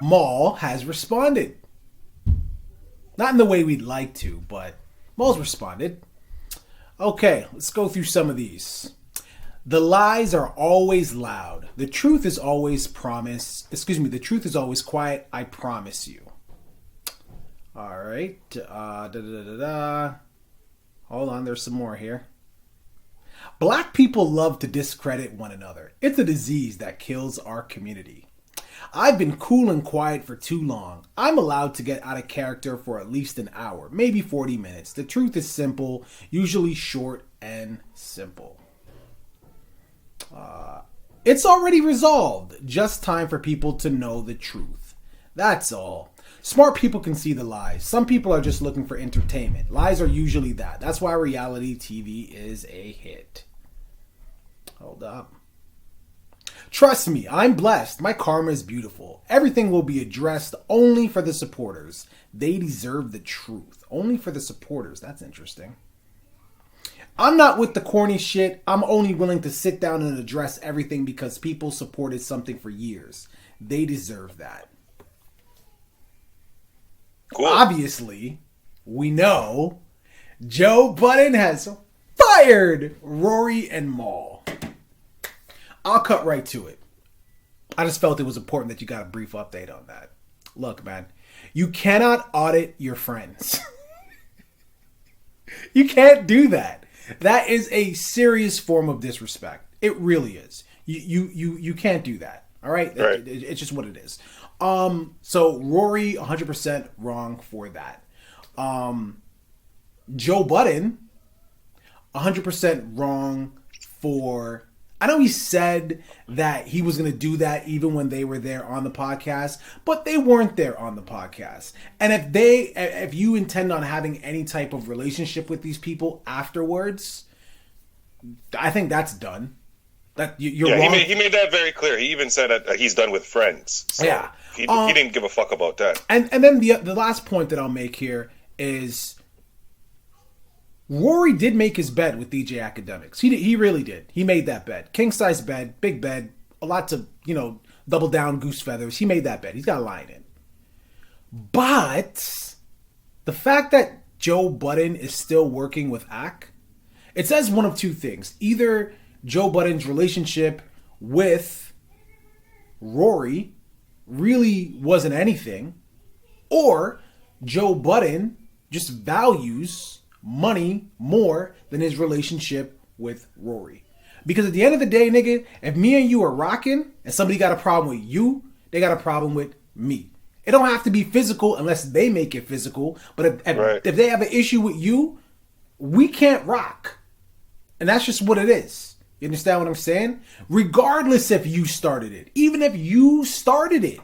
Maul has responded. Not in the way we'd like to, but Maul's responded. Okay, let's go through some of these. The lies are always loud. The truth is always promised. Excuse me, the truth is always quiet. I promise you. All right. Hold on, there's some more here. Black people love to discredit one another. It's a disease that kills our community. I've been cool and quiet for too long. I'm allowed to get out of character for at least an hour, maybe 40 minutes. The truth is simple, usually short and simple. It's already resolved. Just time for people to know the truth. That's all. Smart people can see the lies. Some people are just looking for entertainment. Lies are usually that. That's why reality TV is a hit. Hold up. Trust me, I'm blessed. My karma is beautiful. Everything will be addressed only for the supporters. They deserve the truth. Only for the supporters. That's interesting. I'm not with the corny shit. I'm only willing to sit down and address everything because people supported something for years. They deserve that. Cool. Obviously, we know Joe Budden has fired Rory and Maul. I'll cut right to it. I just felt it was important that you got a brief update on that. Look, man, you cannot audit your friends. You can't do that. That is a serious form of disrespect. It really is. You can't do that. All right? It's just what it is. So Rory 100% wrong for that. Joe Budden 100% wrong for, I know he said that he was going to do that even when they were there on the podcast, but they weren't there on the podcast. And if you intend on having any type of relationship with these people afterwards, I think that's done. That you're wrong. He made that very clear. He even said that he's done with friends. So yeah. He didn't give a fuck about that. And then the last point that I'll make here is Rory did make his bed with DJ Academics. He really did. He made that bed. King size bed, big bed, a lot to, double down goose feathers. He made that bed. He's got a lie in it. But the fact that Joe Budden is still working with Ak, it says one of two things. Either Joe Budden's relationship with Rory really wasn't anything, or Joe Budden just values money more than his relationship with Rory. Because at the end of the day, nigga, if me and you are rocking and somebody got a problem with you, they got a problem with me. It don't have to be physical unless they make it physical. But if they have an issue with you, we can't rock. And that's just what it is. You understand what I'm saying? Regardless if you started it. Even if you started it.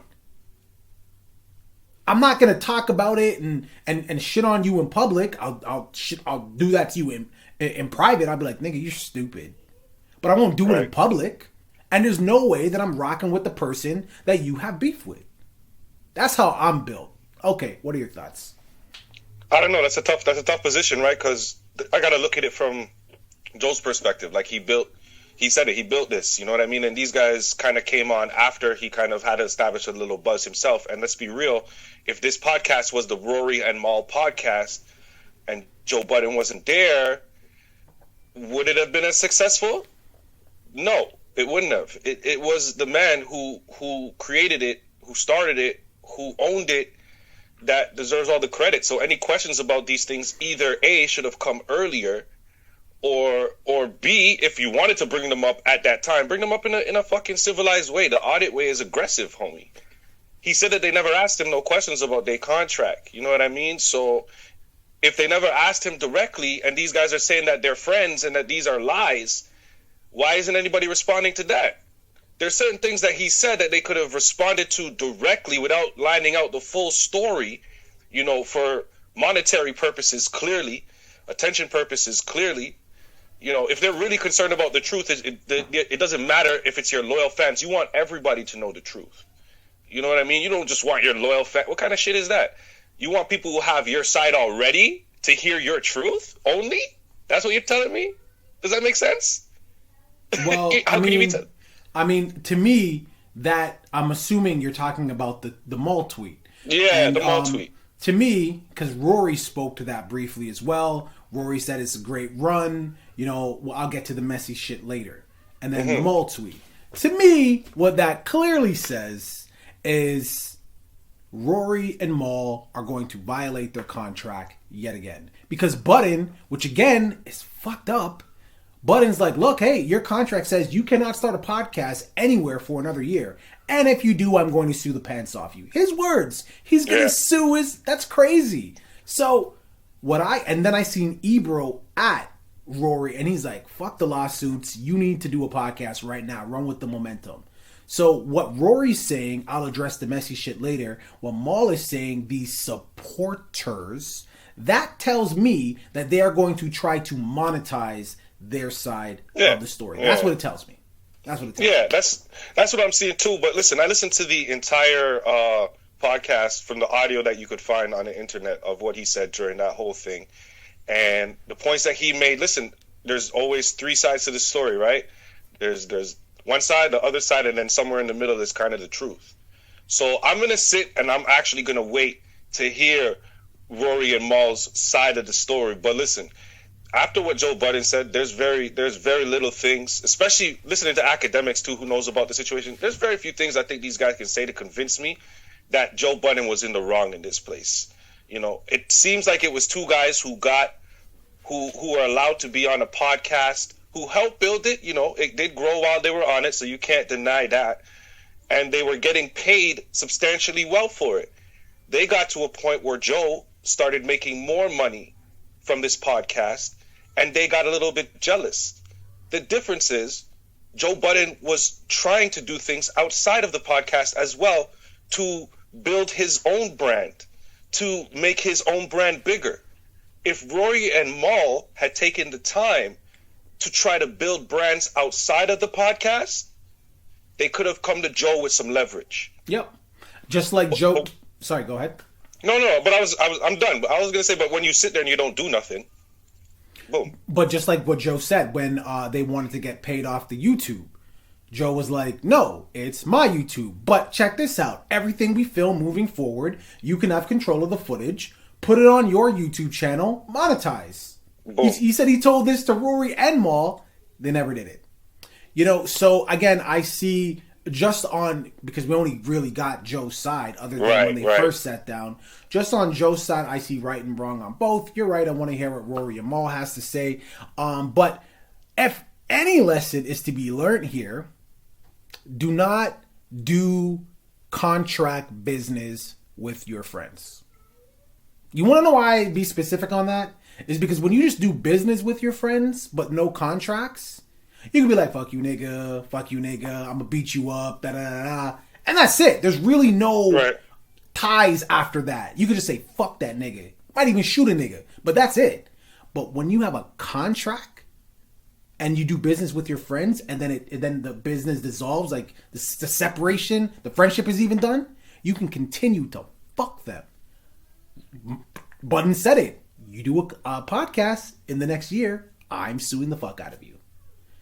I'm not gonna talk about it and shit on you in public. I'll do that to you in private. I'll be like, nigga, you're stupid. But I won't do it in public. And there's no way that I'm rocking with the person that you have beef with. That's how I'm built. Okay, what are your thoughts? I don't know. That's a tough position, right? Because I gotta look at it from Joe's perspective. Like he said it. He built this. You know what I mean? And these guys kind of came on after he kind of had to establish a little buzz himself. And let's be real. If this podcast was the Rory and Maul podcast and Joe Budden wasn't there, would it have been as successful? No, it wouldn't have. It was the man who created it, who started it, who owned it, that deserves all the credit. So any questions about these things, either A, should have come earlier, or B, if you wanted to bring them up at that time, bring them up in a fucking civilized way. The audit way is aggressive, homie. He said that they never asked him no questions about their contract. You know what I mean? So if they never asked him directly and these guys are saying that they're friends and that these are lies, why isn't anybody responding to that? There's certain things that he said that they could have responded to directly without lining out the full story, for monetary purposes, clearly, attention purposes, clearly. If they're really concerned about the truth, it doesn't matter if it's your loyal fans. You want everybody to know the truth. You know what I mean? You don't just want your loyal fan. What kind of shit is that? You want people who have your side already to hear your truth only? That's what you're telling me? Does that make sense? Well, to me, that I'm assuming you're talking about the mall tweet. Yeah, the mall tweet. To me, because Rory spoke to that briefly as well. Rory said it's a great run. Well, I'll get to the messy shit later. And then the mall tweet. To me, what that clearly says is Rory and Mal are going to violate their contract yet again. Because Budden, which again is fucked up, Budden's like, look, hey, your contract says you cannot start a podcast anywhere for another year. And if you do, I'm going to sue the pants off you. His words. He's going to sue his... That's crazy. So, and then I seen Ebro at Rory, and he's like, fuck the lawsuits. You need to do a podcast right now. Run with the momentum. So what Rory's saying, I'll address the messy shit later. What Mal is saying, these supporters, that tells me that they are going to try to monetize their side of the story. That's what it tells me. That's what it tells me. That's what I'm seeing too. But listen, I listened to the entire podcast from the audio that you could find on the internet of what he said during that whole thing. And the points that he made, listen, there's always three sides to the story, right? There's one side, the other side, and then somewhere in the middle is kind of the truth. So I'm going to sit and I'm actually going to wait to hear Rory and Mal's side of the story. But listen, after what Joe Budden said, there's very little things, especially listening to academics too who knows about the situation. There's very few things I think these guys can say to convince me that Joe Budden was in the wrong in this place. It seems like it was two guys who are allowed to be on a podcast, who helped build it. It did grow while they were on it, so you can't deny that. And they were getting paid substantially well for it. They got to a point where Joe started making more money from this podcast, and they got a little bit jealous. The difference is Joe Budden was trying to do things outside of the podcast as well to build his own brand, to make his own brand bigger. If Rory and Mal had taken the time to try to build brands outside of the podcast, they could have come to Joe with some leverage. Yep. Just like Joe. Sorry, go ahead. No, but I'm done. But I was gonna say, but when you sit there and you don't do nothing, boom. But just like what Joe said, when they wanted to get paid off the YouTube, Joe was like, no, it's my YouTube. But check this out. Everything we film moving forward, you can have control of the footage, put it on your YouTube channel, monetize. He said he told this to Rory and Mal. They never did it. So again, I see because we only really got Joe's side other than when they first sat down. Just on Joe's side, I see right and wrong on both. You're right. I want to hear what Rory and Mal has to say. But if any lesson is to be learned here, do not do contract business with your friends. You want to know why I be specific on that? Is because when you just do business with your friends, but no contracts, you can be like, fuck you nigga, I'm gonna beat you up, da-da-da-da. And that's it. There's really no ties after that. You can just say, fuck that nigga. Might even shoot a nigga, but that's it. But when you have a contract and you do business with your friends and then the business dissolves, like the separation, the friendship is even done, you can continue to fuck them. Budden said it. You do a podcast in the next year, I'm suing the fuck out of you.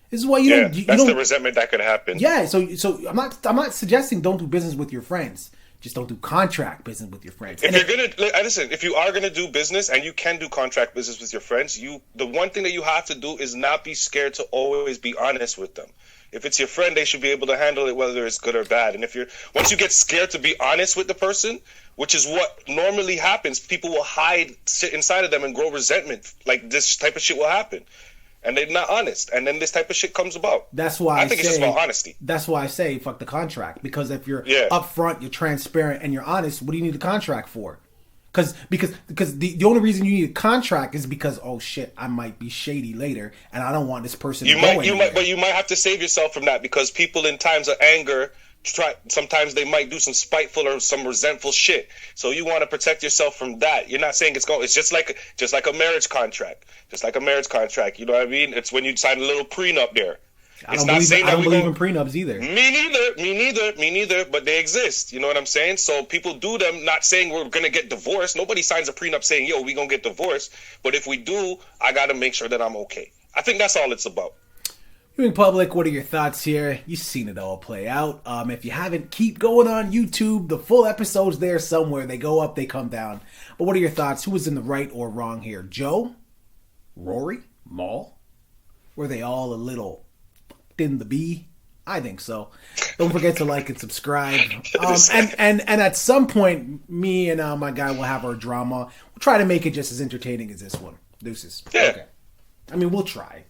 This is why you don't. That's the resentment that could happen. Yeah, so I'm not suggesting don't do business with your friends. Just don't do contract business with your friends. If you are gonna do business and you can do contract business with your friends, the one thing that you have to do is not be scared to always be honest with them. If it's your friend, they should be able to handle it whether it's good or bad. And once you get scared to be honest with the person, which is what normally happens, people will sit inside of them and grow resentment. Like this type of shit will happen. And they're not honest, and then this type of shit comes about. That's why I think it's just about honesty. That's why I say fuck the contract, because if you're upfront, you're transparent, and you're honest, what do you need a contract for? Because the only reason you need a contract is because I might be shady later, and I don't want this person to go anywhere. But you might have to save yourself from that, because people in times of anger sometimes they might do some spiteful or some resentful shit. So you want to protect yourself from that. You're not saying it's just like a marriage contract. Just like a marriage contract, you know what I mean? It's when you sign a little prenup there. I don't believe in prenups either. Me neither, but they exist. You know what I'm saying? So people do them, not saying we're going to get divorced. Nobody signs a prenup saying, yo, we going to get divorced. But if we do, I got to make sure that I'm okay. I think that's all it's about. Viewing public, what are your thoughts here? You've seen it all play out. If you haven't, keep going on YouTube. The full episode's there somewhere. They go up, they come down. But what are your thoughts? Who was in the right or wrong here? Joe? Rory? Maul? Were they all a little fucked in the bee? I think so. Don't forget to like and subscribe. And at some point, me and my guy will have our drama. We'll try to make it just as entertaining as this one. Deuces. Yeah. Okay. I mean, we'll try.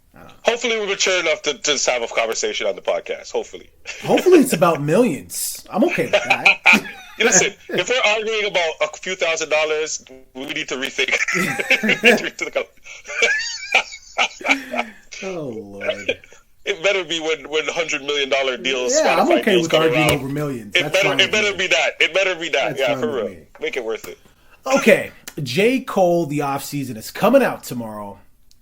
Hopefully we're mature enough to just have a conversation on the podcast. Hopefully it's about millions. I'm okay with that. Listen, if we're arguing about a few $1,000s, we need to rethink. Oh, Lord. It better be when $100 million deals. Yeah, Spotify I'm okay deals with come arguing around. over millions. It better be that. It better be that. That's yeah, fine for with real. me. Make it worth it. Okay, J. Cole, the offseason is coming out tomorrow.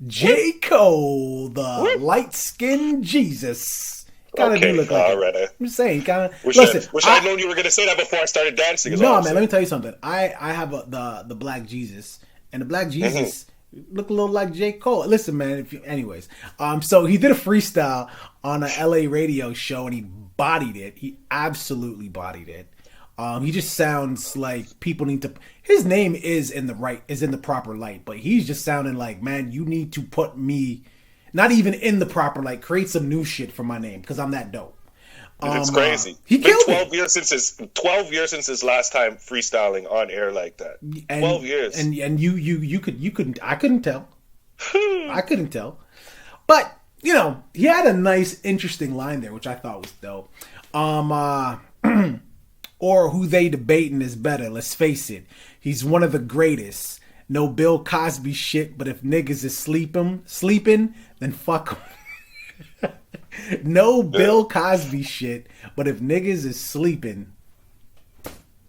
J. Cole, the light-skinned Jesus. Kinda do look like it. I'm just saying, kind of. Wish Listen, I'd known you were going to say that before I started dancing. No, man, let me tell you something. I have the black Jesus, and the black Jesus look a little like J. Cole. Listen, man. Anyways, so he did a freestyle on a LA radio show, and he bodied it. He absolutely bodied it. He just sounds like people need to. His name is in the proper light, but he's just sounding like, man, you need to put me, not even in the proper light. Create some new shit for my name because I'm that dope. It's crazy. He killed 12 years since his last time freestyling on air like that. 12 years. And you couldn't. I couldn't tell. I couldn't tell. But he had a nice, interesting line there, which I thought was dope. Or who they debating is better. Let's face it. He's one of the greatest. No Bill Cosby shit, but if niggas is sleeping, then fuck them. No Bill Cosby shit, but if niggas is sleeping,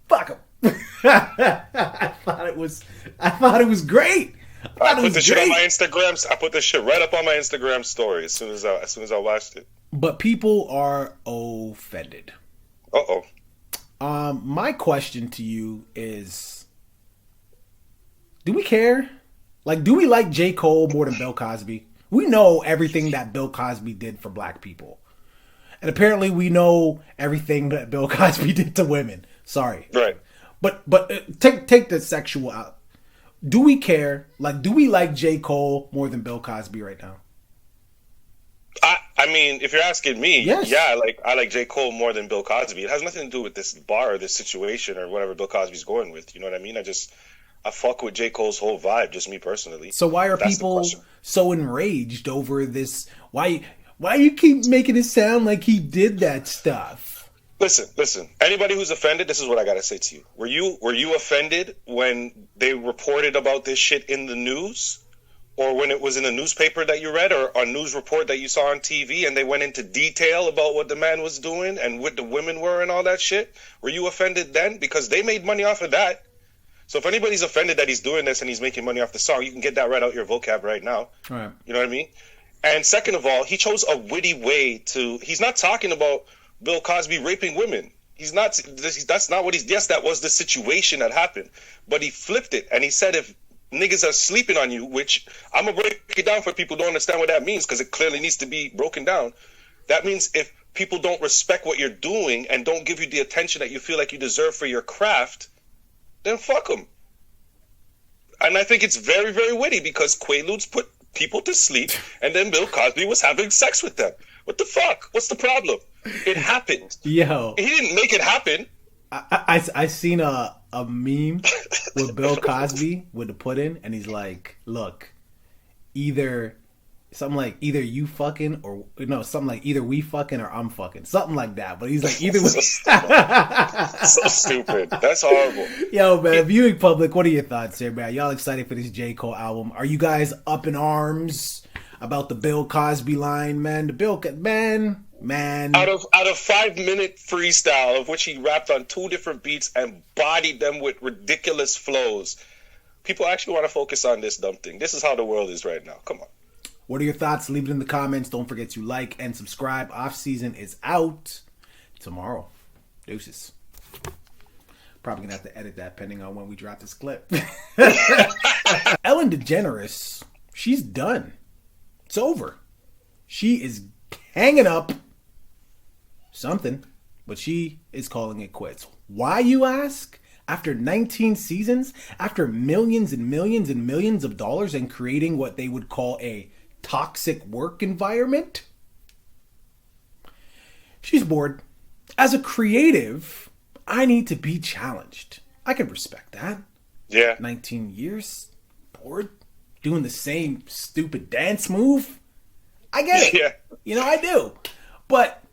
fuck them. I thought it was great. I put the shit on my Instagram. I put this shit right up on my Instagram story as soon as I watched it. But people are offended. Uh-oh. My question to you is, do we care? Like, do we like J. Cole more than Bill Cosby? We know everything that Bill Cosby did for black people. And apparently we know everything that Bill Cosby did to women. Sorry. Right. But take the sexual out. Do we care? Like, do we like J. Cole more than Bill Cosby right now? I mean, if you're asking me, yes. Yeah, I like J. Cole more than Bill Cosby. It has nothing to do with this bar or this situation or whatever Bill Cosby's going with. You know what I mean? I fuck with J. Cole's whole vibe, just me personally. So why are people so enraged over this? Why you keep making it sound like he did that stuff? Listen. Anybody who's offended, this is what I gotta say to you. Were you offended when they reported about this shit in the news? Or when it was in a newspaper that you read or a news report that you saw on TV and they went into detail about what the man was doing and what the women were and all that shit? Were you offended then? Because they made money off of that. So if anybody's offended that he's doing this and he's making money off the song, you can get that right out your vocab right now. Right. You know what I mean? And second of all, he chose a witty way to... He's not talking about Bill Cosby raping women. He's not... That's not what he's... Yes, that was the situation that happened. But he flipped it and he said if niggas are sleeping on you, which I'm going to break it down for people who don't understand what that means because it clearly needs to be broken down. That means if people don't respect what you're doing and don't give you the attention that you feel like you deserve for your craft, then fuck them. And I think it's very, very witty because Quaaludes put people to sleep and then Bill Cosby was having sex with them. What the fuck? What's the problem? It happened. Yo. He didn't make it happen. I seen a meme with Bill Cosby with the pudding, and he's like, "Look, either you fucking or no, something like either we fucking or I'm fucking, something like that." But he's like, either way. So stupid. That's horrible. Yo, man, viewing public, what are your thoughts here, man? Y'all excited for this J. Cole album? Are you guys up in arms about the Bill Cosby line, man? Man. Out of 5-minute freestyle of which he rapped on 2 different beats and bodied them with ridiculous flows. People actually want to focus on this dumb thing. This is how the world is right now. Come on. What are your thoughts? Leave it in the comments. Don't forget to like and subscribe. Off season is out tomorrow. Deuces. Probably gonna have to edit that depending on when we drop this clip. Ellen DeGeneres, she's done. It's over. She is hanging up something, but she is calling it quits. Why, you ask? After 19 seasons, after millions and millions and millions of dollars and creating what they would call a toxic work environment, she's bored. As a creative, I need to be challenged. I can respect that. Yeah. 19 years, bored, doing the same stupid dance move. I get it. Yeah. You know, I do. But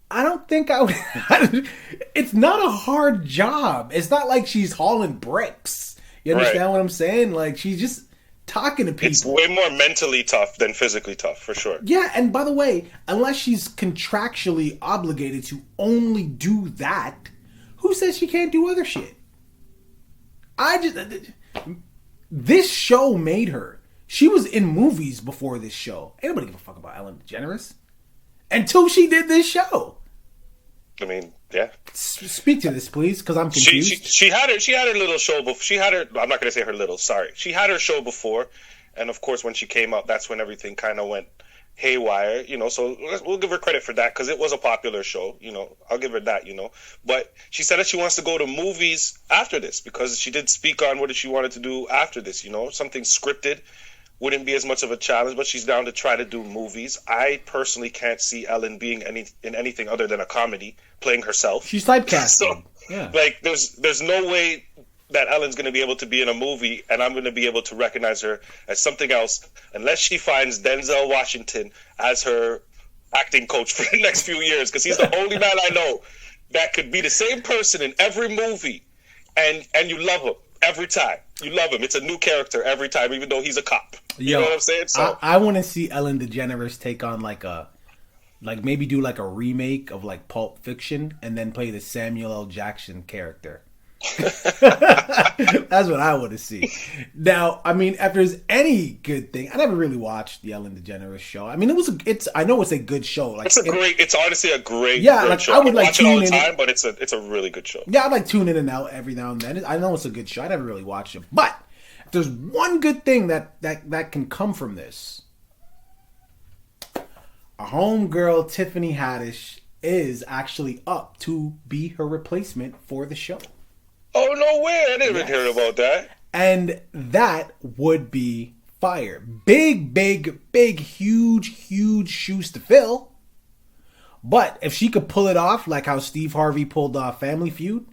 I don't think I would. It's not a hard job. It's not like she's hauling bricks. You understand what I'm saying? Like, she's just talking to people. It's way more mentally tough than physically tough, for sure. Yeah, and by the way, unless she's contractually obligated to only do that, who says she can't do other shit? This show made her. She was in movies before this show. Ain't nobody give a fuck about Ellen DeGeneres until she did this show. I mean, yeah. Speak to this, please, because I'm confused. She had her little show before. She had her. I'm not going to say her little. Sorry. She had her show before, and of course, when she came out, that's when everything kind of went haywire. You know, so we'll give her credit for that because it was a popular show. You know, I'll give her that. You know, but she said that she wants to go to movies after this because she did speak on what she wanted to do after this. You know, something scripted wouldn't be as much of a challenge, but she's down to try to do movies. I personally can't see Ellen being in anything other than a comedy, playing herself. She's typecast. So, yeah. Like, there's no way that Ellen's going to be able to be in a movie, and I'm going to be able to recognize her as something else, unless she finds Denzel Washington as her acting coach for the next few years, because he's the only man I know that could be the same person in every movie, and you love him every time. You love him. It's a new character every time, even though he's a cop. You know what I'm saying? So I want to see Ellen DeGeneres take on maybe do like a remake of like Pulp Fiction and then play the Samuel L. Jackson character. That's what I want to see. Now, I mean, if there's any good thing, I never really watched the Ellen DeGeneres show. I mean, I know it's a good show. Like, it's honestly a great show. I would like watch it all the time, but it's a really good show. Yeah, I like tune in and out every now and then. I know it's a good show. I never really watched it, but if there's one good thing that can come from this, a homegirl Tiffany Haddish is actually up to be her replacement for the show. Oh, no way. I didn't even hear about that. And that would be fire. Big, huge shoes to fill. But if she could pull it off like how Steve Harvey pulled off Family Feud.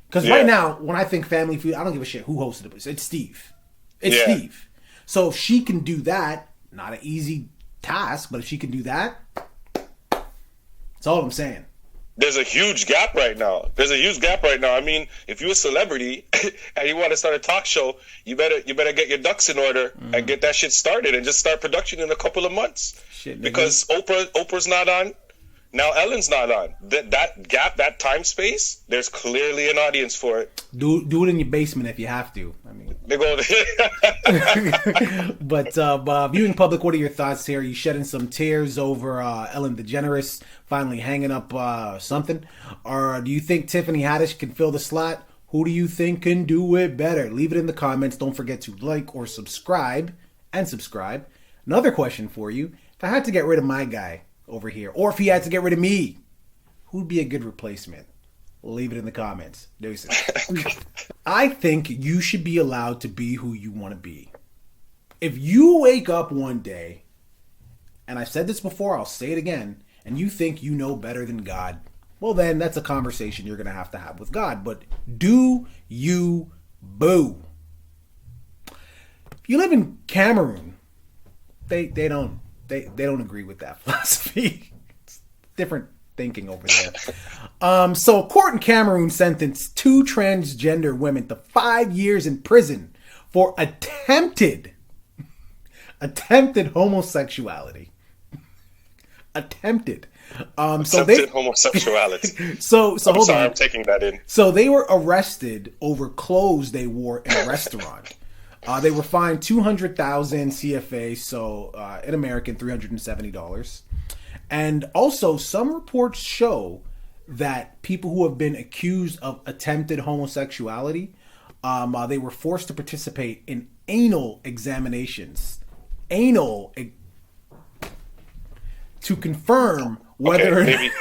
Because right now, when I think Family Feud, I don't give a shit who hosted it. It's Steve. It's Steve. So if she can do that, not an easy task, but if she can do that, that's all I'm saying. There's a huge gap right now. I mean, if you're a celebrity and you want to start a talk show, you better get your ducks in order and get that shit started and just start production in a couple of months. Because Oprah's not on. Now Ellen's not on. That gap, that time space, there's clearly an audience for it. Do it in your basement if you have to. I mean, they go. But viewing public, what are your thoughts here? Are you shedding some tears over Ellen DeGeneres finally hanging up something, or do you think Tiffany Haddish can fill the slot? Who do you think can do it better? Leave it in the comments. Don't forget to like or subscribe. Another question for you: if I had to get rid of my guy over here, or if he had to get rid of me, who'd be a good replacement? Leave it in the comments. DreCey. I think you should be allowed to be who you want to be. If you wake up one day, and I've said this before, I'll say it again, and you think you know better than God, well then that's a conversation you're going to have with God. But do you boo? If you live in Cameroon, they don't agree with that philosophy. It's different thinking over there. So a court in Cameroon sentenced 2 transgender women to 5 years in prison for attempted homosexuality. Attempted homosexuality. So hold on. I'm taking that in. So they were arrested over clothes they wore in a restaurant. They were fined 200,000 CFA, so in American $370. And also, some reports show that people who have been accused of attempted homosexuality, they were forced to participate in anal examinations. to confirm whether maybe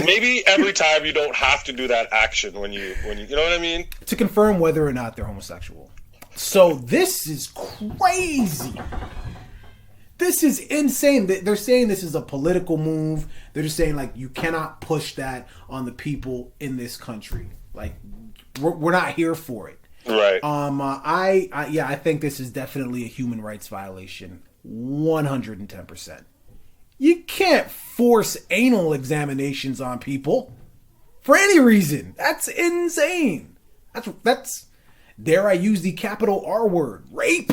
maybe every time you don't have to do that action when you you know what I mean? To confirm whether or not they're homosexual. So this is crazy. This is insane. They're saying this is a political move. They're just saying, like, you cannot push that on the people in this country. Like, we're not here for it. Right. I think this is definitely a human rights violation. 110%. You can't force anal examinations on people for any reason. That's insane. That's dare I use the capital R word, rape.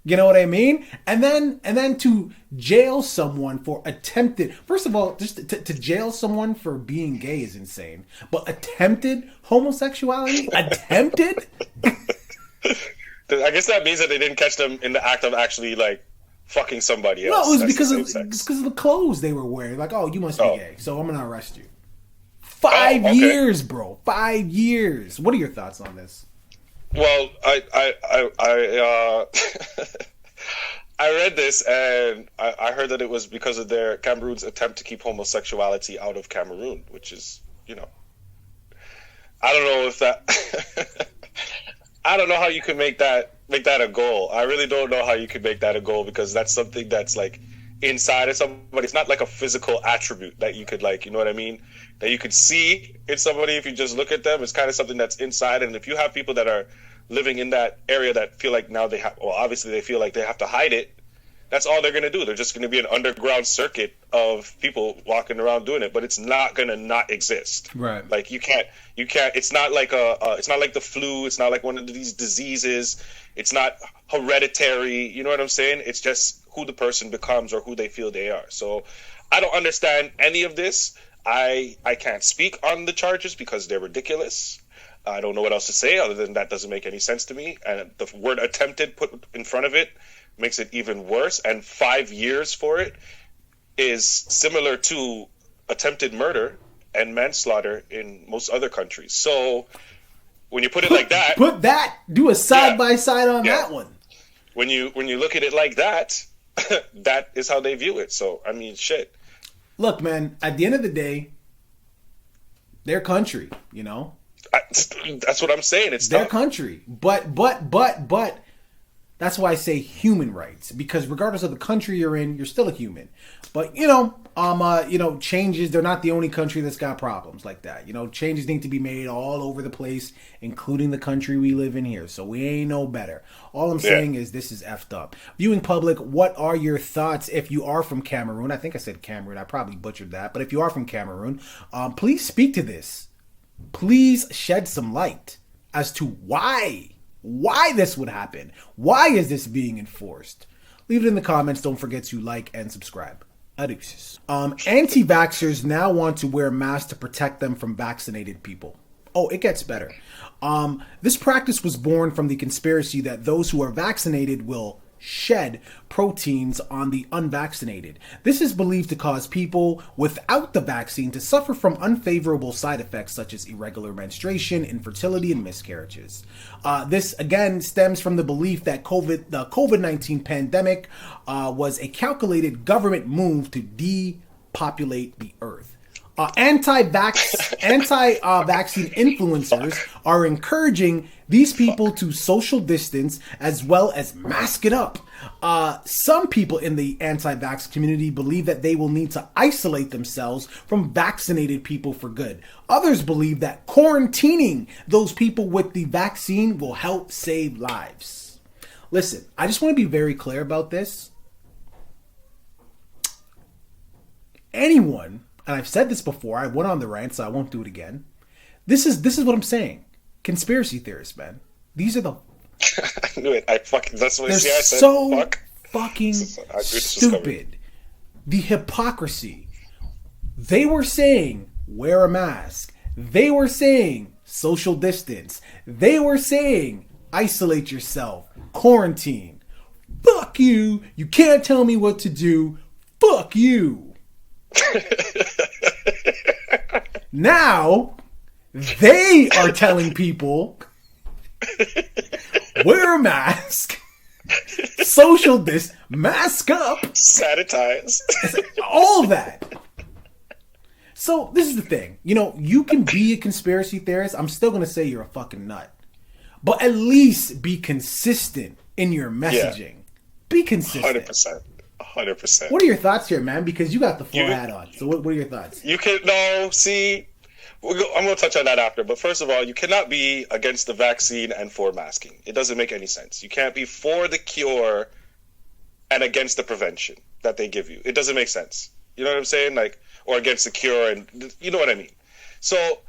You know what I mean? And then to jail someone for attempted, first of all, just to jail someone for being gay is insane. But attempted homosexuality? Attempted? I guess that means that they didn't catch them in the act of actually, like, fucking somebody else. No, it was because of the clothes they were wearing. Like, oh, you must be gay, so I'm gonna arrest you. 5 years, bro. 5 years. What are your thoughts on this? Well, I read this and I heard that it was because of their Cameroon's attempt to keep homosexuality out of Cameroon, which is, you know, I don't know if that I don't know how you could make that a goal. I really don't know how you could make that a goal, because that's something that's like inside of somebody. It's not like a physical attribute that you could, like, you know what I mean, that you could see in somebody if you just look at them. It's kind of something that's inside. And if you have people that are living in that area that feel like now they have, well, obviously they feel like they have to hide it, that's all they're going to do. They're just going to be an underground circuit of people walking around doing it, but it's not going to not exist. Right. Like you can't, it's not like it's not like the flu. It's not like one of these diseases. It's not hereditary. You know what I'm saying? It's just who the person becomes or who they feel they are. So I don't understand any of this. I can't speak on the charges because they're ridiculous. I don't know what else to say other than that doesn't make any sense to me. And the word attempted put in front of it makes it even worse. And 5 years for it is similar to attempted murder and manslaughter in most other countries. So when you put it like that, do a side by side on that one. When you look at it like that, that is how they view it. So I mean, shit. Look, man, at the end of the day, their country, you know. That's what I'm saying. It's their country, but that's why I say human rights, because regardless of the country you're in, you're still a human. But changes. They're not the only country that's got problems like that. You know, changes need to be made all over the place, including the country we live in here. So we ain't no better. All I'm saying is this is effed up. Viewing public, what are your thoughts if you are from Cameroon? I think I said Cameroon. I probably butchered that. But if you are from Cameroon, please speak to this. Please shed some light as to why this would happen. Why is this being enforced? Leave it in the comments. Don't forget to like and subscribe. Adios. Anti-vaxxers now want to wear masks to protect them from vaccinated people. Oh, it gets better. This practice was born from the conspiracy that those who are vaccinated will shed proteins on the unvaccinated. This is believed to cause people without the vaccine to suffer from unfavorable side effects such as irregular menstruation, infertility, and miscarriages. This again stems from the belief that the COVID-19 pandemic was a calculated government move to depopulate the earth. Anti-vaccine influencers are encouraging these people to social distance as well as mask it up. Some people in the anti-vax community believe that they will need to isolate themselves from vaccinated people for good. Others believe that quarantining those people with the vaccine will help save lives. Listen, I just want to be very clear about this. Anyone, and I've said this before, I went on the rant, so I won't do it again. This is what I'm saying. Conspiracy theorists, man. These are the... I knew it. That's what I said. So fuck. Fucking stupid. The hypocrisy. They were saying, wear a mask. They were saying, social distance. They were saying, isolate yourself. Quarantine. Fuck you. You can't tell me what to do. Fuck you. Now, they are telling people, wear a mask, social distance, mask up, sanitize, all that. So this is the thing. You know, you can be a conspiracy theorist. I'm still going to say you're a fucking nut. But at least be consistent in your messaging. Yeah. Be consistent. 100%. What are your thoughts here, man? Because you got the full hat on. So what are your thoughts? You can see. I'm going to touch on that after. But first of all, you cannot be against the vaccine and for masking. It doesn't make any sense. You can't be for the cure and against the prevention that they give you. It doesn't make sense. You know what I'm saying? Like, or against the cure, and you know what I mean. So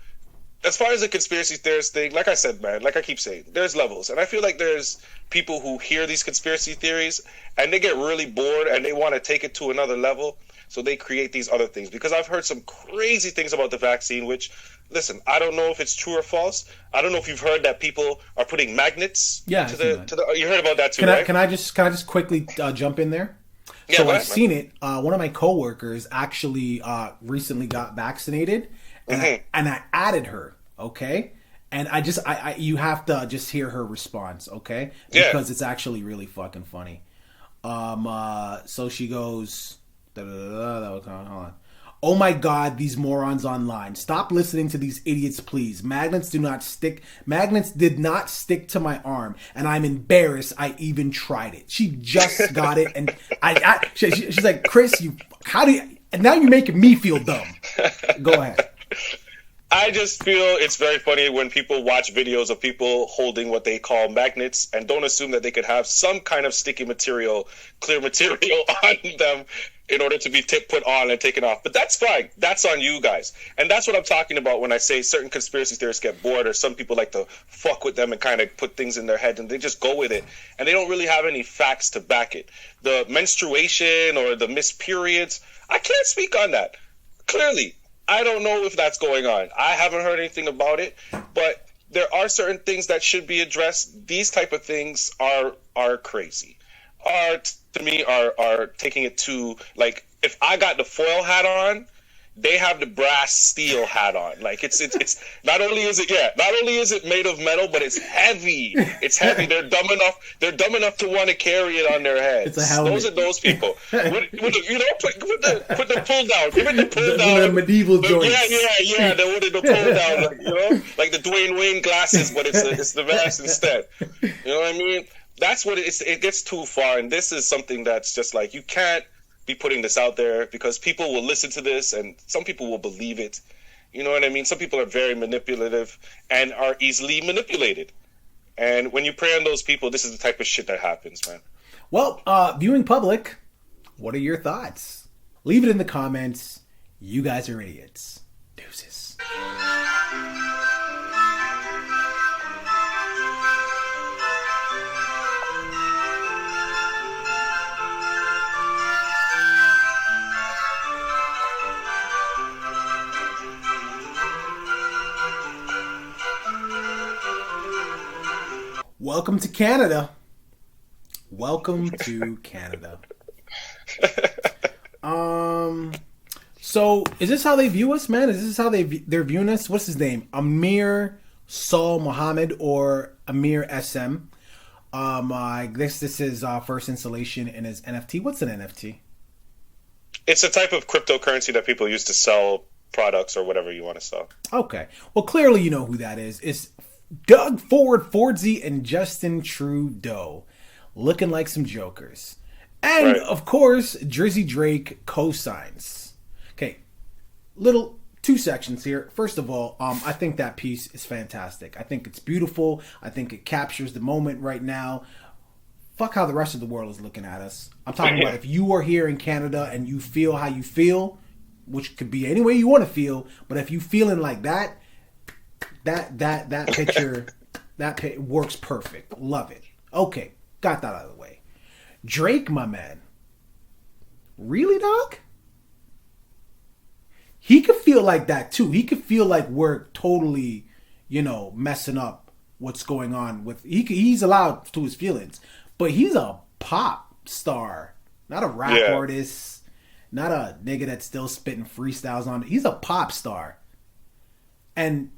as far as the conspiracy theorist thing, like I said, man, like I keep saying, there's levels. And I feel like there's people who hear these conspiracy theories and they get really bored and they want to take it to another level. So they create these other things. Because I've heard some crazy things about the vaccine, which, listen, I don't know if it's true or false. I don't know if you've heard that people are putting magnets to the you heard about that too, right? Can I just quickly jump in there? Yeah, so I've seen it. One of my coworkers actually recently got vaccinated, and I added her. Okay, and I you have to just hear her response. Okay, because it's actually really fucking funny. So she goes, hold on. Oh my God, these morons online. Stop listening to these idiots, please. Magnets did not stick to my arm, and I'm embarrassed I even tried it. She just got it, and she's like, Chris, and now you're making me feel dumb. Go ahead. I just feel it's very funny when people watch videos of people holding what they call magnets and don't assume that they could have some kind of sticky material, clear material on them in order to be put on and taken off. But that's fine. That's on you guys. And that's what I'm talking about when I say certain conspiracy theorists get bored, or some people like to fuck with them and kind of put things in their head and they just go with it. And they don't really have any facts to back it. The menstruation or the missed periods, I can't speak on that. Clearly, I don't know if that's going on. I haven't heard anything about it, but there are certain things that should be addressed. These type of things are crazy. To me, are taking it to, like, if I got the foil hat on, they have the brass steel hat on. Like, it's not only is it made of metal, but it's heavy. It's heavy. They're dumb enough to want to carry it on their heads. It's a helmet. Those are those people. Put the pull down. Give it the pull down. The medieval joints. Yeah. The pull down, like the Dwayne Wayne glasses, but it's the vest instead. You know what I mean? That's what it gets too far, and this is something that's just like, you can't be putting this out there because people will listen to this and some people will believe it. You know what I mean? Some people are very manipulative and are easily manipulated. And when you prey on those people, this is the type of shit that happens, man. Well, viewing public, what are your thoughts? Leave it in the comments. You guys are idiots. Deuces. Welcome to Canada. Welcome to Canada. So is this how they view us, man? Is this how they're viewing us? What's his name? Amir Saul Muhammad or Amir SM. I guess this is first installation in his NFT. What's an NFT? It's a type of cryptocurrency that people use to sell products or whatever you want to sell. Okay. Well, clearly you know who that is. It's Doug Fordsey and Justin Trudeau, looking like some jokers. And, right, of course, Drizzy Drake co-signs. Okay, two sections here. First of all, I think that piece is fantastic. I think it's beautiful. I think it captures the moment right now. Fuck how the rest of the world is looking at us. I'm talking about if you are here in Canada and you feel how you feel, which could be any way you want to feel, but if you feeling like that picture, works perfect. Love it. Okay, got that out of the way. Drake, my man. Really, dog? He could feel like that too. He could feel like we're totally, messing up what's going on with. He's allowed to his feelings, but he's a pop star, not a rap artist, not a nigga that's still spitting freestyles on. He's a pop star, and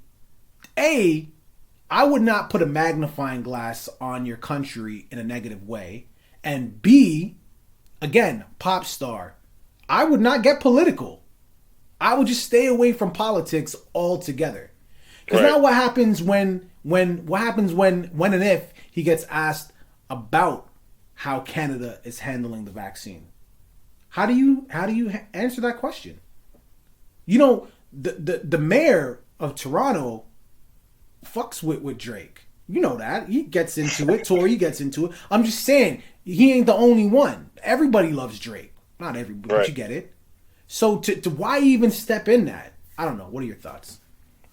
I would not put a magnifying glass on your country in a negative way. And B, again, pop star. I would not get political. I would just stay away from politics altogether. Because now what happens when and if he gets asked about how Canada is handling the vaccine? How do you answer that question? You know, the mayor of Toronto fucks with Drake. You know that. He gets into it. Tory gets into it. I'm just saying, he ain't the only one. Everybody loves Drake. Not everybody, but you get it. So to why even step in that? I don't know. What are your thoughts?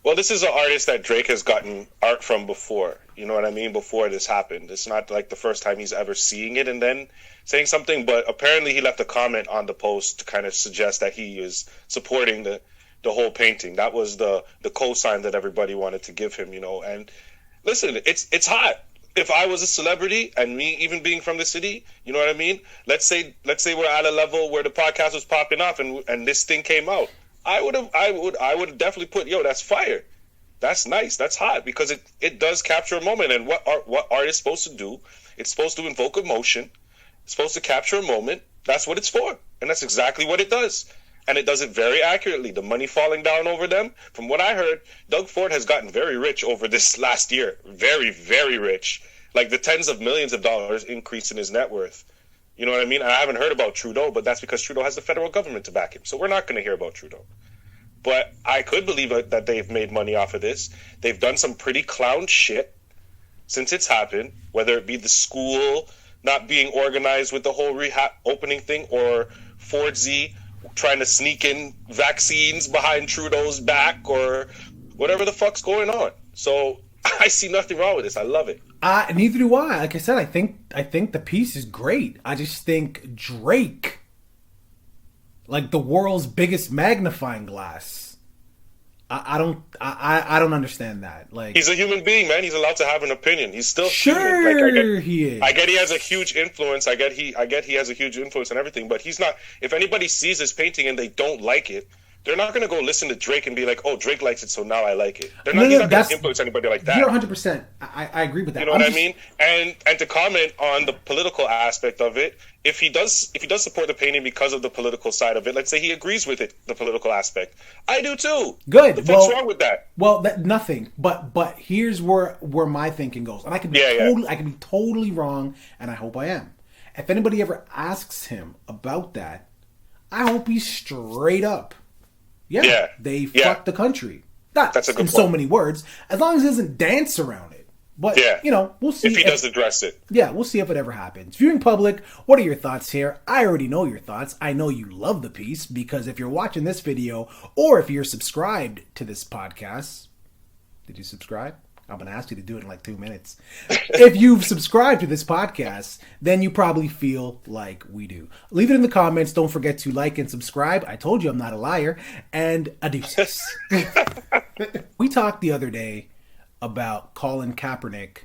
Well, this is an artist that Drake has gotten art from before. You know what I mean? Before this happened. It's not like the first time he's ever seeing it and then saying something. But apparently he left a comment on the post to kind of suggest that he is supporting the whole painting. That was the cosign that everybody wanted to give him, you know. And listen, it's hot. If I was a celebrity and me even being from the city, you know what I mean? Let's say we're at a level where the podcast was popping off and this thing came out. I would definitely put, yo, that's fire. That's nice. That's hot, because it does capture a moment. And what art is supposed to do, it's supposed to invoke emotion. It's supposed to capture a moment. That's what it's for. And that's exactly what it does. And it does it very accurately. The money falling down over them. From what I heard, Doug Ford has gotten very rich over this last year. Very, very rich. Like the tens of millions of dollars increase in his net worth. You know what I mean? I haven't heard about Trudeau, but that's because Trudeau has the federal government to back him. So we're not going to hear about Trudeau. But I could believe that they've made money off of this. They've done some pretty clown shit since it's happened, whether it be the school not being organized with the whole rehab opening thing, or Fordsy trying to sneak in vaccines behind Trudeau's back, or whatever the fuck's going on. So I see nothing wrong with this. I love it. Neither do I. Like I said, I think the piece is great. I just think Drake, like the world's biggest magnifying glass. I don't understand that. Like, he's a human being, man. He's allowed to have an opinion. He's still human. Like, he is. I get he has a huge influence. I get he has a huge influence and everything. But he's not. If anybody sees his painting and they don't like it, they're not going to go listen to Drake and be like, "Oh, Drake likes it, so now I like it." He's not going to influence anybody like that. You're 100%. I agree with that. You know what I mean? And to comment on the political aspect of it, if he does support the painting because of the political side of it, let's say he agrees with it, the political aspect, I do too. Good. What's wrong with that? Well, nothing. But here's where my thinking goes, and I could be I could be totally wrong, and I hope I am. If anybody ever asks him about that, I hope he's straight up. Yeah, they fucked the country. That's a good point. So many words. As long as he doesn't dance around it. But, you know, we'll see. If he does address it. Yeah, we'll see if it ever happens. Viewing public, what are your thoughts here? I already know your thoughts. I know you love the piece, because if you're watching this video, or if you're subscribed to this podcast, did you subscribe? I'm going to ask you to do it in like 2 minutes. If you've subscribed to this podcast, then you probably feel like we do. Leave it in the comments. Don't forget to like and subscribe. I told you I'm not a liar. And adeuces. We talked the other day about Colin Kaepernick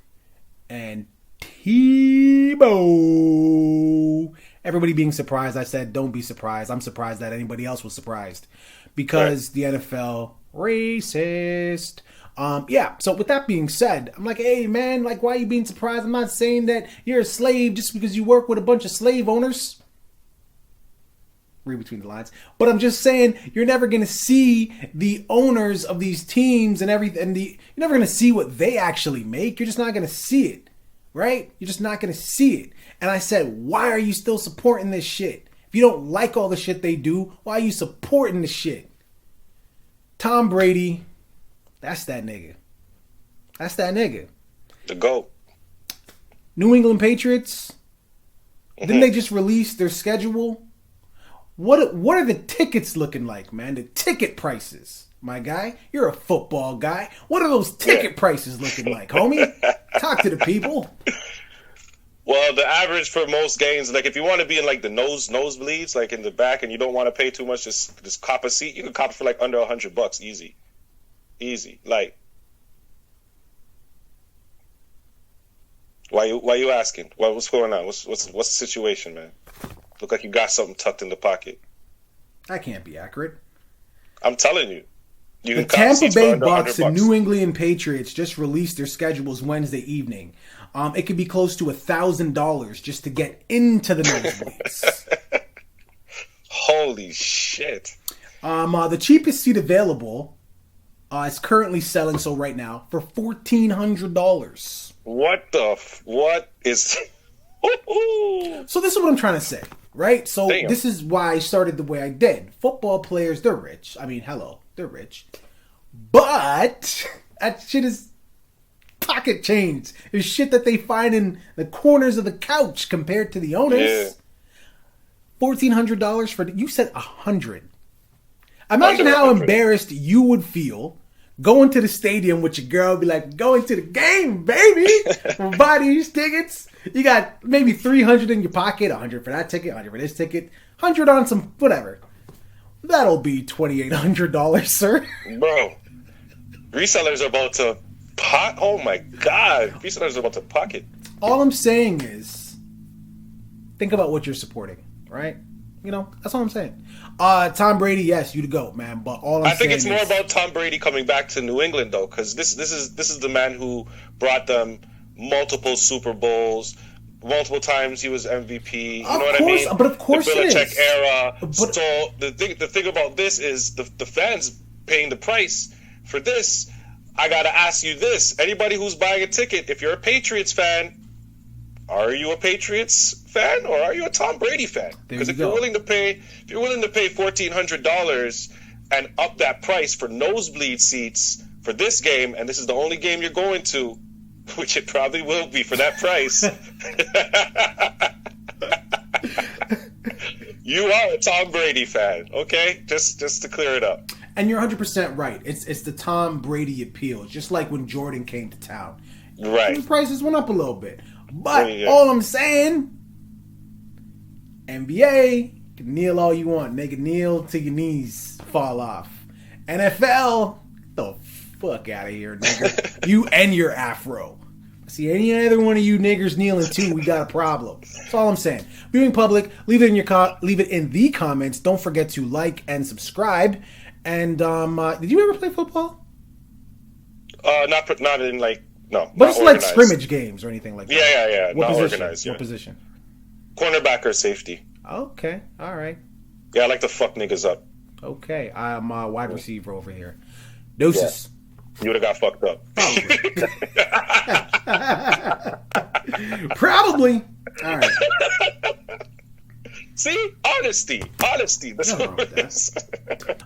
and Tebow. Everybody being surprised. I said, don't be surprised. I'm surprised that anybody else was surprised. Because the NFL, racist. So with that being said, I'm like, hey man, like, why are you being surprised? I'm not saying that you're a slave just because you work with a bunch of slave owners. Read between the lines. But I'm just saying, you're never going to see the owners of these teams and everything. You're never going to see what they actually make. You're just not going to see it, right? You're just not going to see it. And I said, why are you still supporting this shit? If you don't like all the shit they do, why are you supporting the shit? Tom Brady. That's that nigga. That's that nigga. The GOAT. New England Patriots. Didn't they just release their schedule? What are the tickets looking like, man? The ticket prices, my guy. You're a football guy. What are those ticket prices looking like, homie? Talk to the people. Well, the average for most games, like if you want to be in like the nosebleeds, like in the back, and you don't want to pay too much, just cop a seat. You can cop it for like under $100, easy. Like, why you asking? What's going on? What's the situation, man? Look like you got something tucked in the pocket. That can't be accurate. I'm telling you. The Tampa Bay Bucks and New England Patriots just released their schedules Wednesday evening. It could be close to $1,000 just to get into the nosebleeds. Holy shit. The cheapest seat available is currently selling, so right now, for $1,400. What is... So this is what I'm trying to say, right? So Damn. This is why I started the way I did. Football players, they're rich. I mean, hello, they're rich. But that shit is pocket change. It's shit that they find in the corners of the couch compared to the owners. Yeah. $1,400 for... You said 100. Imagine Under how 100. embarrassed you would feel going to the stadium with your girl, be like, going to the game, baby. We'll buy these tickets. You got maybe 300 in your pocket, 100 for that ticket, 100 for this ticket, 100 on some whatever. That'll be $2,800, sir. Bro, resellers are about to oh my god, resellers are about to pocket. All I'm saying is, think about what you're supporting, right? You know, that's all I'm saying. Tom Brady, yes, you the GOAT, man. But all I think it's more about Tom Brady coming back to New England, though, because this is the man who brought them multiple Super Bowls. Multiple times he was MVP. You know what I mean? But of course, the Belichick it is. era. But, so the thing about this is the fans paying the price for this. I gotta ask you this: anybody who's buying a ticket, if you're a Patriots fan, are you a Patriots fan or are you a Tom Brady fan? Because if you're willing to pay $1,400 and up that price for nosebleed seats for this game, and this is the only game you're going to, which it probably will be for that price, you are a Tom Brady fan, okay? Just to clear it up. And you're 100% right. It's the Tom Brady appeal, just like when Jordan came to town. Right. The prices went up a little bit. But all I'm saying, NBA, you can kneel all you want. Nigga, kneel till your knees fall off. NFL, get the fuck out of here, nigga. You and your afro. See any other one of you niggers kneeling too, we got a problem. That's all I'm saying. Viewing public, leave it in the comments. Don't forget to like and subscribe. And did you ever play football? Not in like. No, but it's like scrimmage games or anything like that. Yeah. What not position? organized. Yeah. What position? Cornerback or safety. Okay, all right. Yeah, I like to fuck niggas up. Okay, I'm a wide receiver over here. Deuces. Yeah. You would have got fucked up. Probably. All right. See? Honesty. That's what it is.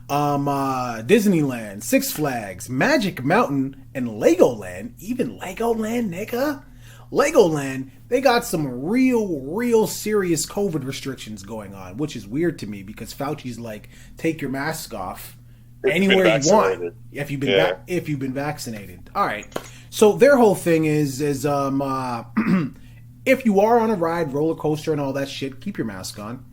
Disneyland, Six Flags, Magic Mountain, and Legoland. Even Legoland, nigga. Legoland, they got some real serious COVID restrictions going on, which is weird to me because Fauci's like, take your mask off anywhere you want if you've been vaccinated. All right. So their whole thing is if you are on a ride, roller coaster, and all that shit, keep your mask on.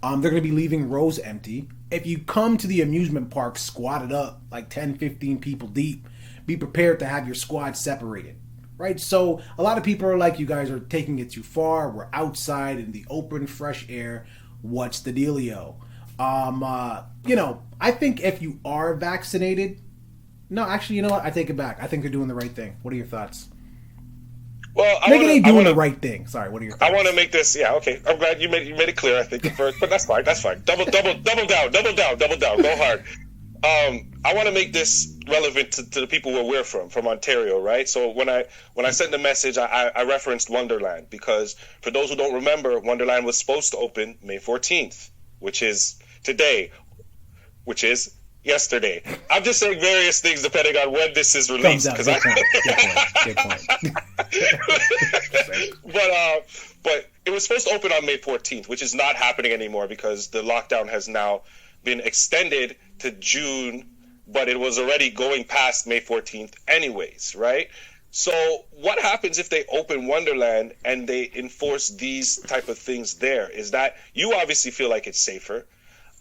They're going to be leaving rows empty. If you come to the amusement park squatted up, like 10, 15 people deep, be prepared to have your squad separated. Right? So a lot of people are like, you guys are taking it too far. We're outside in the open, fresh air. What's the dealio? I think if you are vaccinated... No, actually, you know what? I take it back. I think they're doing the right thing. What are your thoughts? Well, the right thing. Sorry, what are your thoughts? I want to make this. Yeah, okay. I'm glad you made it clear. I think first, but that's fine. Double down. Go hard. I want to make this relevant to the people where we're from Ontario, right? So when I sent the message, I referenced Wonderland because for those who don't remember, Wonderland was supposed to open May 14th, which is today, which is yesterday. I'm just saying various things depending on when this is released. Good point. But it was supposed to open on May 14th, which is not happening anymore because the lockdown has now been extended to June, but it was already going past May 14th anyways, right? So what happens if they open Wonderland and they enforce these type of things there? Is that you obviously feel like it's safer.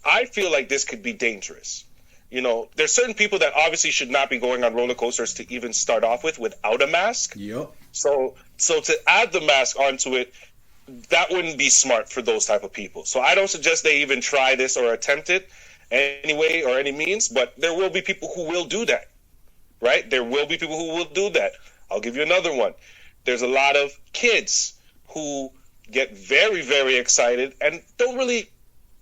I feel like this could be dangerous. You know, there's certain people that obviously should not be going on roller coasters to even start off with without a mask. Yep. So to add the mask onto it, that wouldn't be smart for those type of people. So I don't suggest they even try this or attempt it anyway or any means, but there will be people who will do that, right? There will be people who will do that. I'll give you another one. there's a lot of kids who get very, very excited and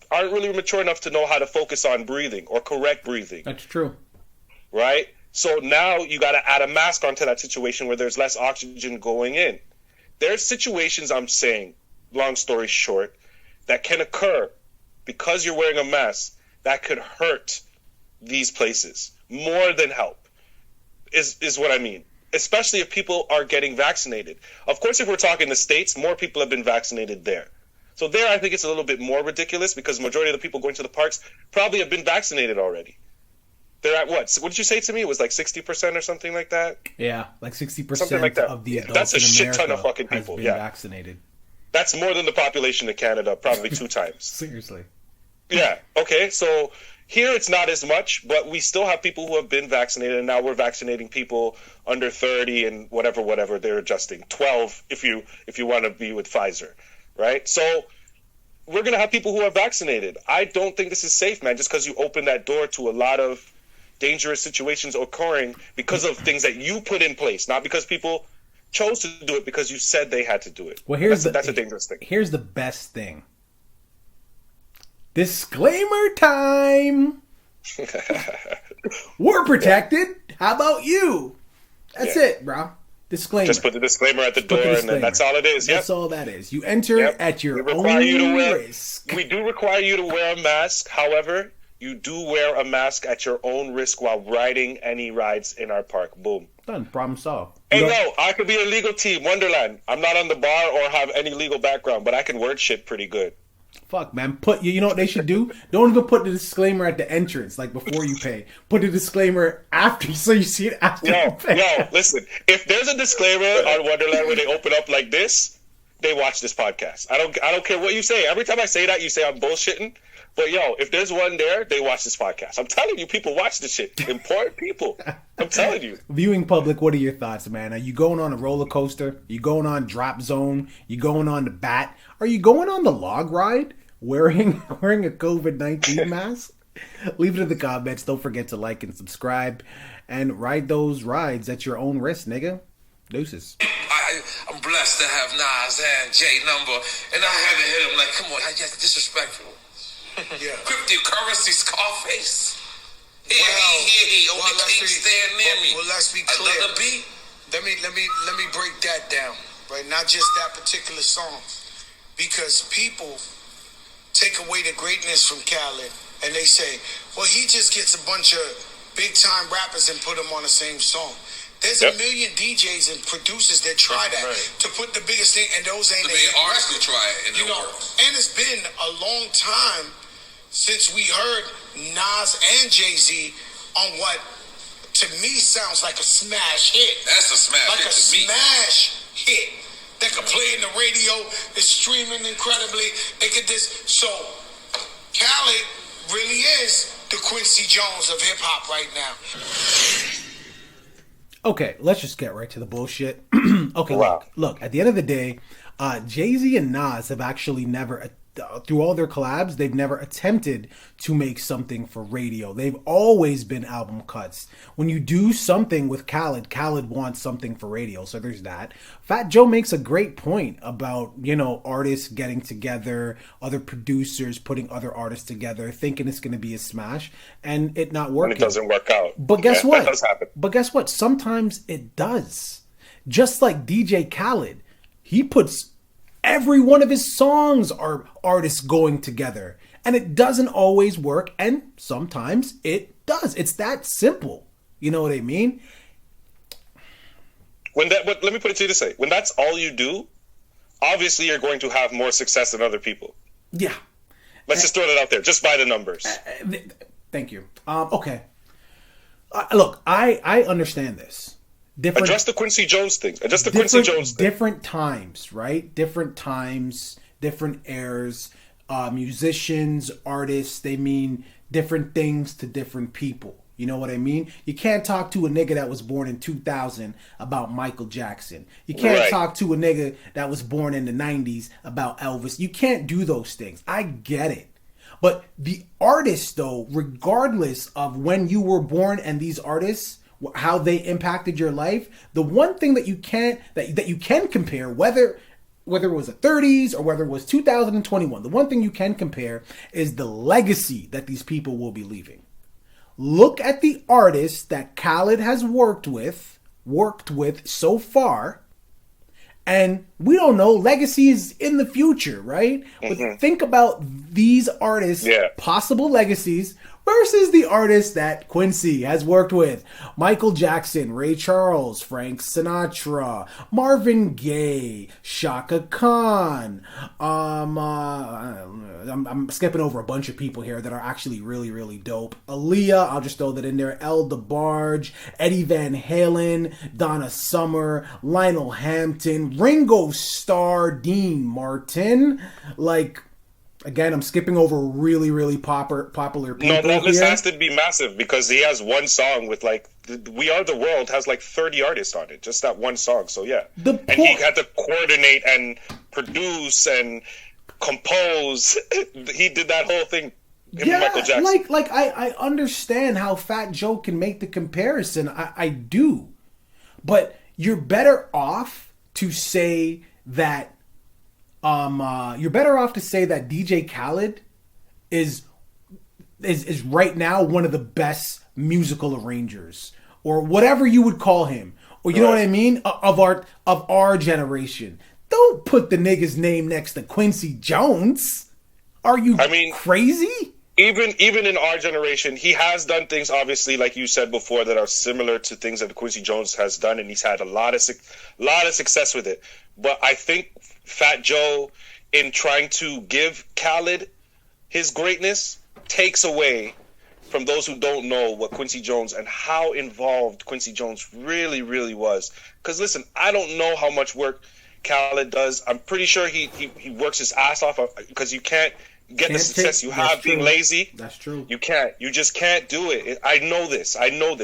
aren't really mature enough to know how to focus on breathing or correct breathing. That's true. Right? So now you got to add a mask onto that situation where there's less oxygen going in. There's situations, I'm saying, long story short, that can occur because you're wearing a mask that could hurt these places more than help, is what I mean. Especially if people are getting vaccinated. Of course, if we're talking the States, more people have been vaccinated there. So there, I think it's a little bit more ridiculous because the majority of the people going to the parks probably have been vaccinated already. They're at what? What did you say to me? It was like 60% or something like that? Yeah, like 60% something like that. of the adults that's a in shit America ton of fucking people. has been vaccinated. That's more than the population of Canada, probably 2 times. Seriously. Yeah, okay, so here it's not as much, but we still have people who have been vaccinated, and now we're vaccinating people under 30 and whatever they're adjusting. 12 if you want to be with Pfizer, right? So we're going to have people who are vaccinated. I don't think this is safe, man, just because you open that door to a lot of dangerous situations occurring because of things that you put in place, not because people chose to do it because you said they had to do it. Well, that's a dangerous thing. Here's the best thing. Disclaimer time. We're protected. How about you? That's it, bro. Disclaimer. Just put the disclaimer at the door, and then that's all it is. That's all that is. You enter at your own risk. We do require you to wear a mask. However, you do wear a mask at your own risk while riding any rides in our park. Boom. Done. Problem solved. Hey, no, I could be a legal team, Wonderland. I'm not on the bar or have any legal background, but I can word shit pretty good. Fuck, man. You know what they should do? Don't even put the disclaimer at the entrance, like before you pay. Put the disclaimer after, so you see it after you pay. Yo, listen. If there's a disclaimer on Wonderland where they open up like this, they watch this podcast. I don't care what you say. Every time I say that, you say I'm bullshitting. But yo, if there's one there, they watch this podcast. I'm telling you, people watch this shit. Important people. I'm telling you. Viewing public, what are your thoughts, man? Are you going on a roller coaster? Are you going on Drop Zone? Are you going on the Bat? Are you going on the log ride wearing a COVID-19 mask? Leave it in the comments. Don't forget to like and subscribe. And ride those rides at your own risk, nigga. Deuces. I'm blessed to have Nas and J number. And I had to hit him like, come on, that's disrespectful. Yeah. Cryptocurrency Scarface. He only can't stand near me. Well, let's be clear. Another beat. Let me break that down, right? Not just that particular song, because people take away the greatness from Khaled, and they say, well, he just gets a bunch of big time rappers and put them on the same song. There's a million DJs and producers that try that to put the biggest thing, and those ain't the artists will try it in the world. And it's been a long time since we heard Nas and Jay-Z on what to me sounds like a smash hit. That's a smash like hit a to me. Smash hit that could play in the radio. It's streaming incredibly. It could so Khaled really is the Quincy Jones of hip hop right now. Okay, let's just get right to the bullshit. Okay, look, at the end of the day, Jay-Z and Nas have actually never, through all their collabs, they've never attempted to make something for radio. They've always been album cuts. When you do something with Khaled wants something for radio, so there's that. Fat Joe makes a great point about, artists getting together, other producers putting other artists together, thinking it's going to be a smash, and it not working. And it doesn't work out. But guess what? That does happen. But guess what? Sometimes it does. Just like DJ Khaled, he puts every one of his songs are artists going together. And it doesn't always work, and sometimes it does. It's that simple. You know what I mean? Let me put it to you this way. When that's all you do, obviously you're going to have more success than other people. Yeah. Let's just throw that out there, just by the numbers. Thank you. Okay. Look, I understand this. Address the Quincy Jones thing. Different times, right? Different times, different eras. Musicians, artists, they mean different things to different people. You know what I mean? You can't talk to a nigga that was born in 2000 about Michael Jackson. You can't talk to a nigga that was born in the 90s about Elvis. You can't do those things. I get it. But the artists, though, regardless of when you were born and these artists how they impacted your life. The one thing that you can't that you can compare, whether it was the 30s or whether it was 2021, the one thing you can compare is the legacy that these people will be leaving. Look at the artists that Khaled has worked with so far, and we don't know, legacy is in the future, right? But think about these artists' possible legacies versus the artists that Quincy has worked with. Michael Jackson, Ray Charles, Frank Sinatra, Marvin Gaye, Shaka Khan. I'm skipping over a bunch of people here that are actually really, really dope. Aaliyah, I'll just throw that in there. El DeBarge, Eddie Van Halen, Donna Summer, Lionel Hampton, Ringo Starr, Dean Martin. Like, again, I'm skipping over really, really popular people. No, that list has to be massive because he has one song with like "We Are the World" has like 30 artists on it, just that one song. So yeah, and he had to coordinate and produce and compose. He did that whole thing. Yeah, Michael Jackson. I understand how Fat Joe can make the comparison. I do, but you're better off to say that. You're better off to say that DJ Khaled is right now one of the best musical arrangers, or whatever you would call him, or you know what I mean, of our generation. Don't put the nigga's name next to Quincy Jones. Are you crazy? Even in our generation, he has done things, obviously, like you said before, that are similar to things that Quincy Jones has done, and he's had a lot of success with it. But I think Fat Joe, in trying to give Khaled his greatness, takes away from those who don't know what Quincy Jones and how involved Quincy Jones really, really was. Because listen, I don't know how much work Khaled does. I'm pretty sure he works his ass off, because you can't get the success you have being lazy. That's true. You can't. You just can't do it. I know this.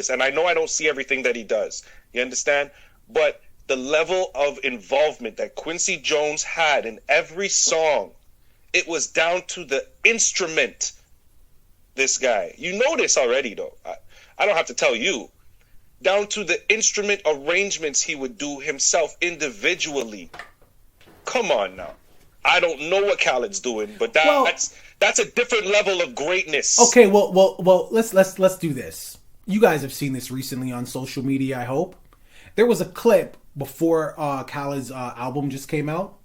And I know I don't see everything that he does. You understand? But the level of involvement that Quincy Jones had in every song, it was down to the instrument. This guy. You know this already, though. I don't have to tell you. Down to the instrument arrangements he would do himself individually. Come on now. I don't know what Khaled's doing, but that's a different level of greatness. Okay, well, let's do this. You guys have seen this recently on social media, I hope. There was a clip before Khaled's album just came out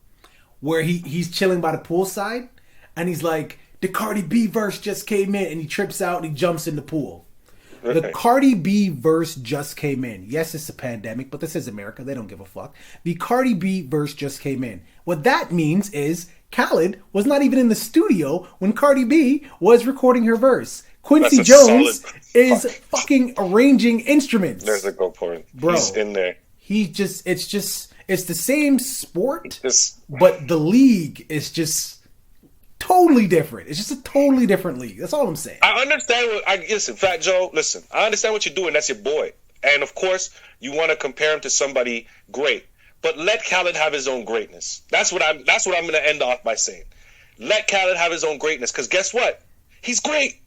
where he's chilling by the poolside and he's like, the Cardi B verse just came in, and he trips out and he jumps in the pool. Okay. The Cardi B verse just came in. Yes, it's a pandemic, but this is America. They don't give a fuck. The Cardi B verse just came in. What that means is Khaled was not even in the studio when Cardi B was recording her verse. Quincy Jones is fucking arranging instruments. There's a good point. Bro, he's in there. It's the same sport, but the league is just totally different. It's just a totally different league. That's all I'm saying. I understand listen, Fat Joe, listen. I understand what you're doing. That's your boy. And of course, you want to compare him to somebody great. But let Khaled have his own greatness. That's what I'm going to end off by saying. Let Khaled have his own greatness, because guess what? He's great.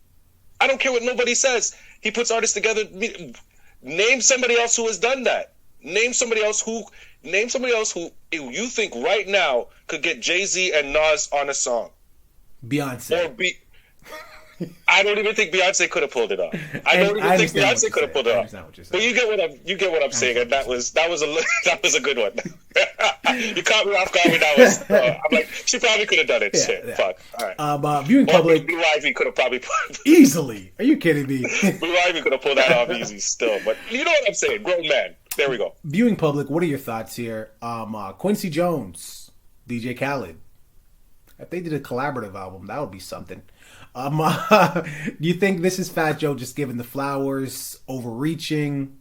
I don't care what nobody says. He puts artists together. Name somebody else who has done that. Name somebody else who you think right now could get Jay-Z and Nas on a song. Beyonce. I don't even think Beyonce could have pulled it off. I don't even think Beyonce could have pulled it off. But you get what I'm saying, and that was a good one. You caught me off guard when that was. I'm like, she probably could have done it. Shit, fuck. All right. Viewing public. Blue Ivy could have probably easily. Are you kidding me? Blue Ivy could have pulled that off easy still, but you know what I'm saying, grown man. There we go. Viewing public, what are your thoughts here? Quincy Jones, DJ Khaled. If they did a collaborative album, that would be something. Do you think this is Fat Joe just giving the flowers, overreaching?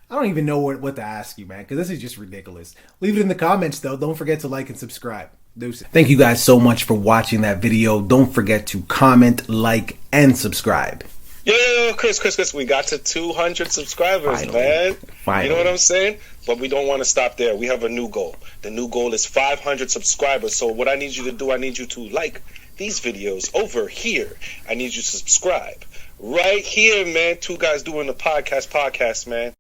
I don't even know what to ask you, man, because this is just ridiculous. Leave it in the comments, though. Don't forget to like and subscribe. Deuces. Thank you guys so much for watching that video. Don't forget to comment, like, and subscribe. Yo, Chris, we got to 200 subscribers, man. Finally. You know what I'm saying? But we don't want to stop there. We have a new goal. The new goal is 500 subscribers. So what I need you to do, I need you to like these videos over here. I need you to subscribe Right here, man. Two guys doing the podcast, man.